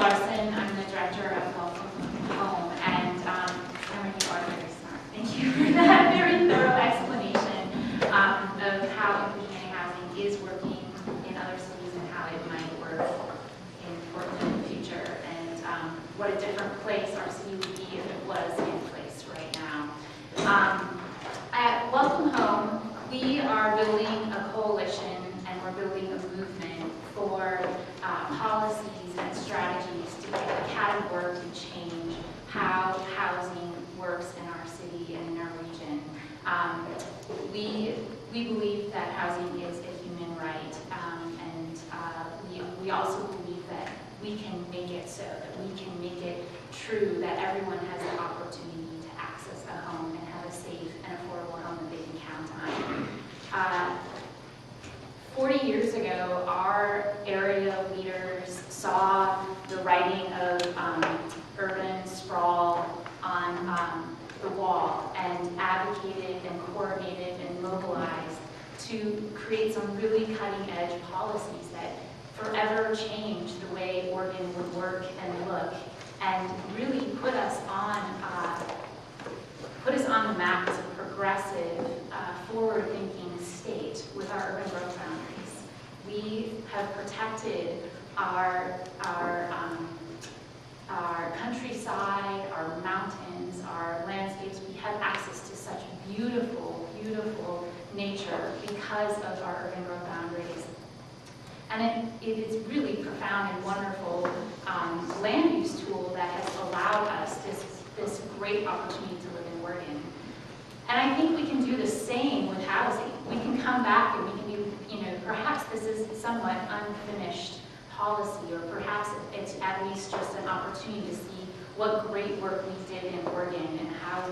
Larson. I'm the director of Welcome Home, and some of you are very smart. Thank you for that very thorough explanation of how inclusionary housing is working in other cities and how it might work in Portland in the future, and what a different place our city would be if it was in place right now. At Welcome Home, we are building a coalition and we're building a movement for policies and strategies to categorically change how housing works in our city and in our region. We believe that housing is a human right, and we also believe that we can make it so, that we can make it true that everyone has the opportunity to access a home and have a safe and affordable home that they can count on. 40 years ago, our area leaders saw the writing of urban sprawl on the wall and advocated and coordinated and mobilized to create some really cutting-edge policies that forever changed the way Oregon would work and look, and really put us on the map as a progressive, forward-thinking state with our urban growth boundaries. We have protected our countryside, our mountains, our landscapes. We have access to such beautiful, beautiful nature because of our urban growth boundaries. And it is really profound and wonderful land use tool that has allowed us this great opportunity to live in Oregon. And I think we can do the same with housing. We can come back and we can do, perhaps this is somewhat unfinished policy, or perhaps it's at least just an opportunity to see what great work we did in Oregon and how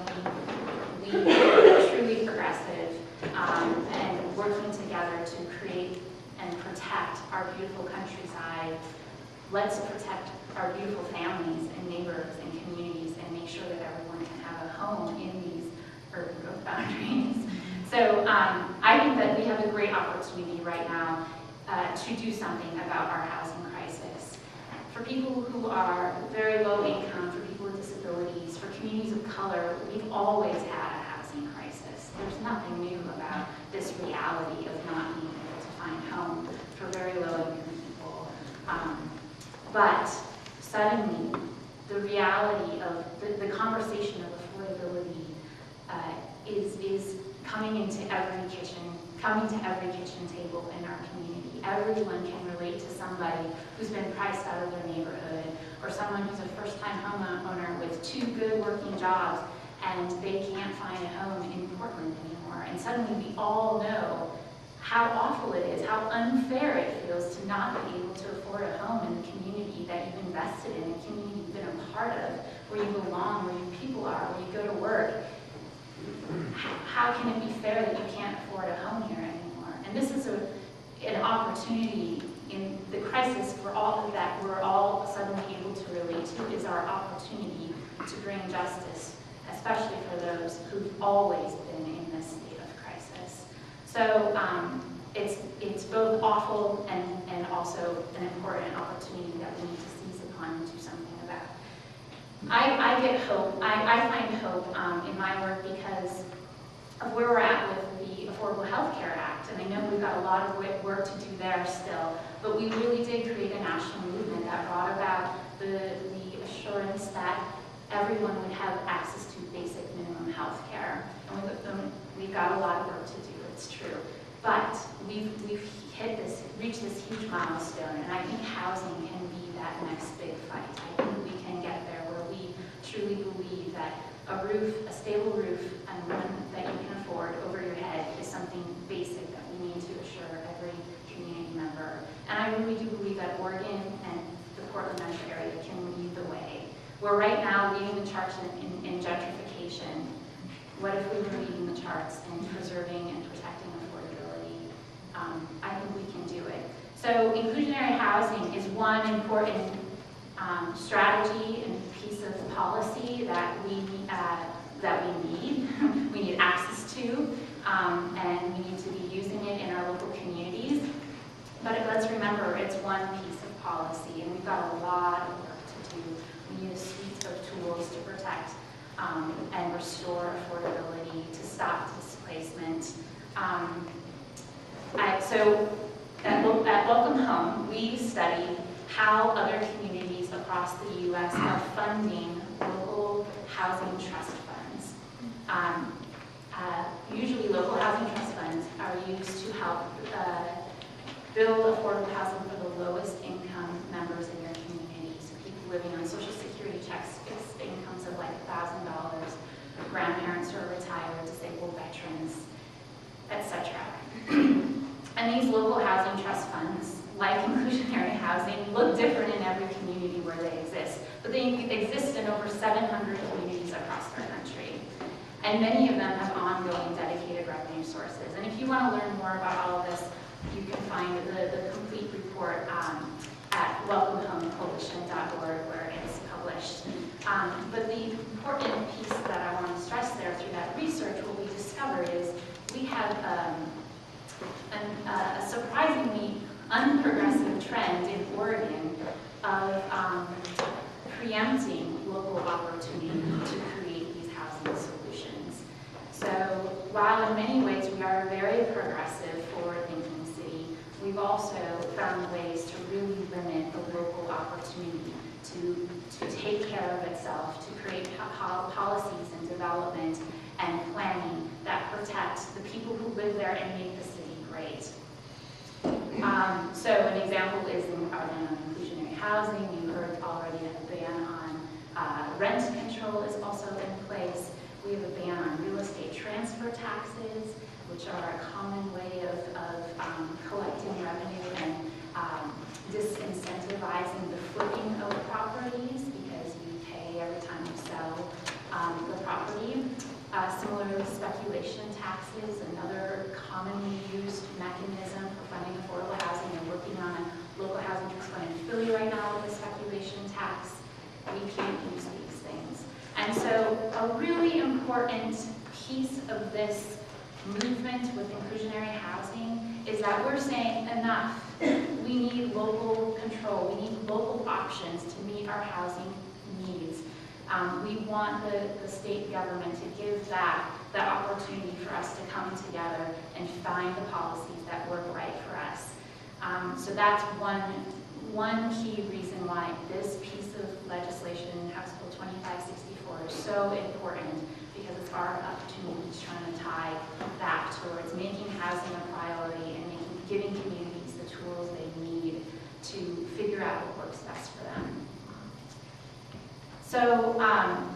we were truly progressive and working together to create and protect our beautiful countryside. Let's protect our beautiful families and neighbors and communities and make sure that everyone can have a home in these urban growth boundaries. So I think that we have a great opportunity right now to do something about our housing crisis. For people who are very low income, for people with disabilities, for communities of color, we've always had a housing crisis. There's nothing new about this reality of not being able to find home for very low income people. But suddenly, the reality of the conversation of affordability is coming to every kitchen table in our community. Everyone can relate to somebody who's been priced out of their neighborhood, or someone who's a first-time homeowner with 2 good working jobs, and they can't find a home in Portland anymore. And suddenly we all know how awful it is, how unfair it feels to not be able to afford a home in the community that you've invested in, a community you've been a part of, where you belong, where your people are, where you go to work. How can it be fair that you can't afford a home here anymore? And this is an opportunity in the crisis for all that we're all suddenly able to relate to, is our opportunity to bring justice, especially for those who've always been in this state of crisis. So it's both awful and also an important opportunity that we need to seize upon and do something about. I get hope. I find hope in my work because of where we're at with the Affordable Health Care Act. And I know we've got a lot of work to do there still, but we really did create a national movement that brought about the assurance that everyone would have access to basic minimum health care. And we've got a lot of work to do, it's true. But we've reached this huge milestone, and I think housing can be that next big fight. I think we can get there where we truly believe that a stable roof, and one that you can afford over your head is something basic that we need to assure every community member. And I really do believe that Oregon and the Portland metro area can lead the way. We're right now leading the charts in gentrification. What if we were leading the charts in preserving and protecting affordability? I think we can do it. So inclusionary housing is one important strategy and piece of policy that we need. We need access to, and we need to be using it in our local communities. But let's remember, it's one piece of policy, and we've got a lot of work to to. We need a suite of tools to protect and restore affordability, to stop displacement. So at Welcome Home, we studied how other communities across the U.S. are funding local housing trust funds. Usually local housing trust funds are used to help build affordable housing for the lowest income members in your community. So people living on Social Security checks, fixed incomes of like $1,000, grandparents who are retired, disabled veterans, etc. And these local housing trust funds, like inclusionary housing, look different in every community where they exist. But they exist in over 700 communities across our country. And many of them have ongoing dedicated revenue sources. And if you want to learn more about all of this, you can find the complete report at welcomehomecoalition.org, where it's published. But the important piece that I want to stress there through that research, what we discovered is we have a surprisingly unprogressive trend in Oregon of preempting local opportunity to create these housing solutions. So while in many ways we are a very progressive, forward-thinking city, we've also found ways to really limit the local opportunity to take care of itself, to create policies and development and planning that protect the people who live there and make the city great. So an example is our ban on inclusionary housing. You heard already that a ban on rent control is also in place. We have a ban on real estate transfer taxes, which are a common way of collecting revenue and disincentivizing the flipping of properties, because you pay every time you sell the property. Similarly, speculation taxes, another commonly used mechanism for funding affordable housing. We're working on a local housing trust fund in Philly right now with a speculation tax. We can't use these things. And so a really important piece of this movement with inclusionary housing is that we're saying enough. We need local control. We need local options to meet our housing needs. We want the state government to give that opportunity for us to come together and find the policies that work right for us. So that's one key reason why this piece of legislation, House Bill 2564, is so important, because it's our opportunity to try to tie back towards making housing a priority and giving communities the tools they need to figure out what works best for them. So,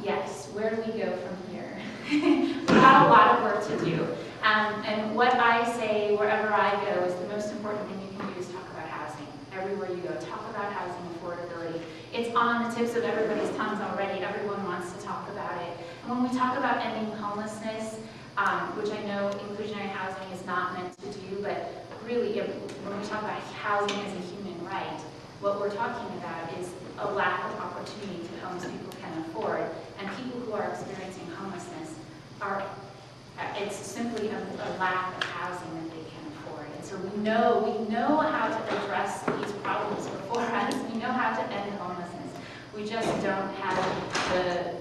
yes, where do we go from here? We've got a lot of work to do. And what I say wherever I go is the most important thing you can do is talk about housing. Everywhere you go, talk about housing affordability. It's on the tips of everybody's tongues already. Everyone wants to talk about it. And when we talk about ending homelessness, which I know inclusionary housing is not meant to do, but really, when we talk about housing as a human right, what we're talking about is a lack of opportunity to homes people can afford, and people who are experiencing homelessness it's simply a lack of housing that they can afford. And so we know how to address these problems before us. We know how to end homelessness. We just don't have the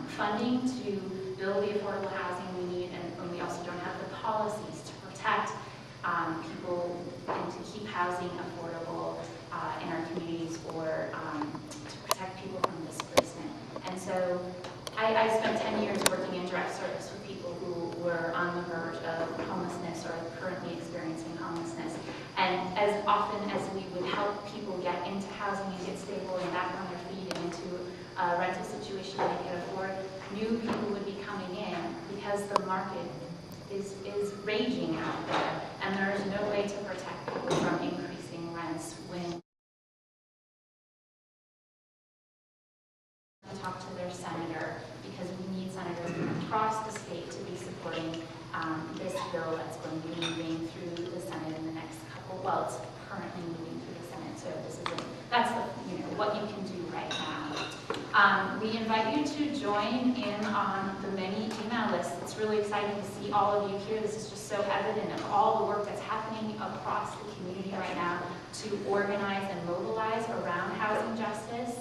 funding to build the affordable housing we need, and we also don't have the policies to protect people and to keep housing affordable in our communities, or to protect people from displacement. And so I spent 10 years working in direct service with people who were on the verge of homelessness or currently experiencing homelessness. And as often as we would help people get into housing and get stable and back on their feet and into a rental situation they could afford, new people would be coming in because the market is raging out there, and there is no way to protect people from increasing rents when they talk to their senator, because we need senators from across the state to be supporting this bill that's going to be moving through the Senate in the next couple. Well, it's currently moving through the Senate, so that's what you can do right now. We invite you to join in on the many email lists. It's really exciting to see all of you here. This is just so evident of all the work that's happening across the community right now to organize and mobilize around housing justice.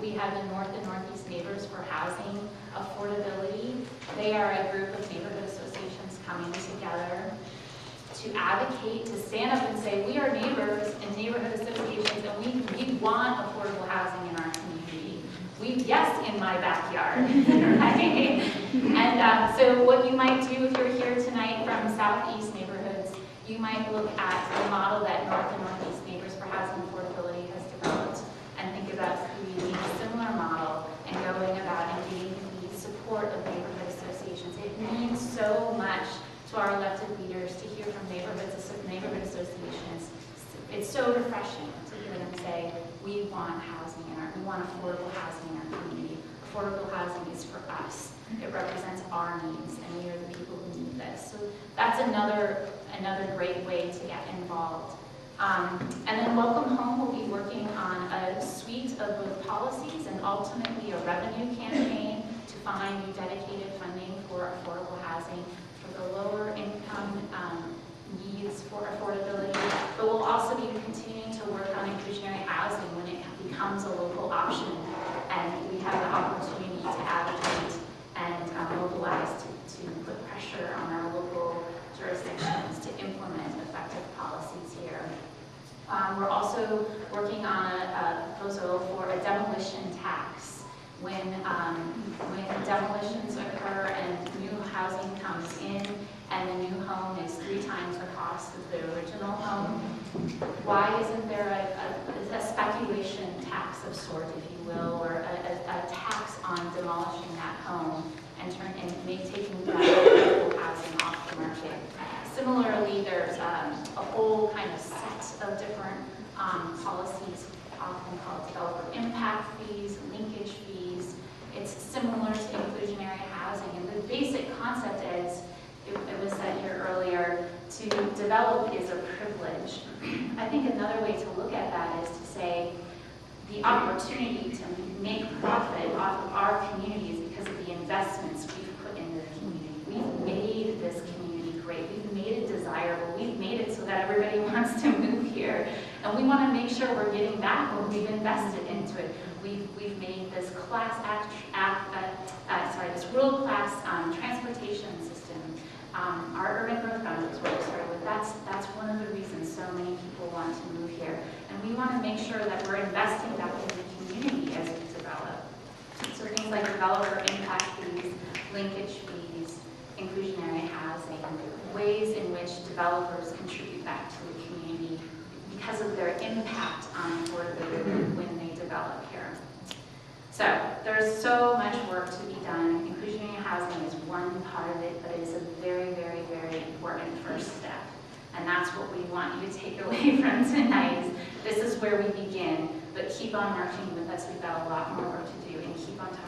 We have the North and Northeast Neighbors for Housing Affordability. They are a group of neighborhood associations coming together to advocate, to stand up and say, we are neighbors and neighborhood associations, and we want affordable housing in our community. Yes, in my backyard, right? And so what you might do if you're here tonight from Southeast neighborhoods, you might look at the model that North and Northeast Neighbors for Housing Affordability has developed and think about creating a similar model and going about and getting the support of neighborhood associations. It means so much to our elected leaders to hear from neighborhood associations. It's so refreshing to hear them say, we want housing we want affordable housing in our community. Affordable housing is for us. It represents our needs, and we are the people who need this. So that's another great way to get involved. And then Welcome Home will be working on a suite of both policies and ultimately a revenue campaign to find new dedicated funding for affordable housing for the lower income needs for affordability. But we'll also be continuing to work on inclusionary housing when it becomes a local option and we have the opportunity to advocate and mobilize to put pressure on our local jurisdictions to implement effective policies here. We're also working on a proposal for a demolition tax. When demolitions occur and new housing comes in and the new home is 3 times the cost of the original home, why isn't there a speculation tax of sort, if you will, or a tax on demolishing that home and taking that affordable housing off the market? Similarly, there's a whole kind of set of different policies, often called developer impact fees, linkage fees. It's similar to inclusionary housing, and the basic concept is, it was said here earlier, to develop is a privilege. I think another way to look at that is to say the opportunity to make profit off of our community is because of the investments we've put into the community. We've made this community great. We've made it desirable. We've made it so that everybody wants to move here. And we want to make sure we're getting back what we've invested into it. We've made this this world-class transportation system. Our urban growth boundaries were started with. That's one of the reasons so many people want to move here. And we want to make sure that we're investing back in the community as we develop. So things like developer impact fees, linkage fees, inclusionary housing, ways in which developers contribute back to the community because of their impact on affordability when they develop here. So there's so much work to be done. Inclusionary housing is one part of it, but it is a very, very, very important first step. And that's what we want you to take away from tonight. This is where we begin, but keep on marching with us. We've got a lot more work to do, and keep on talking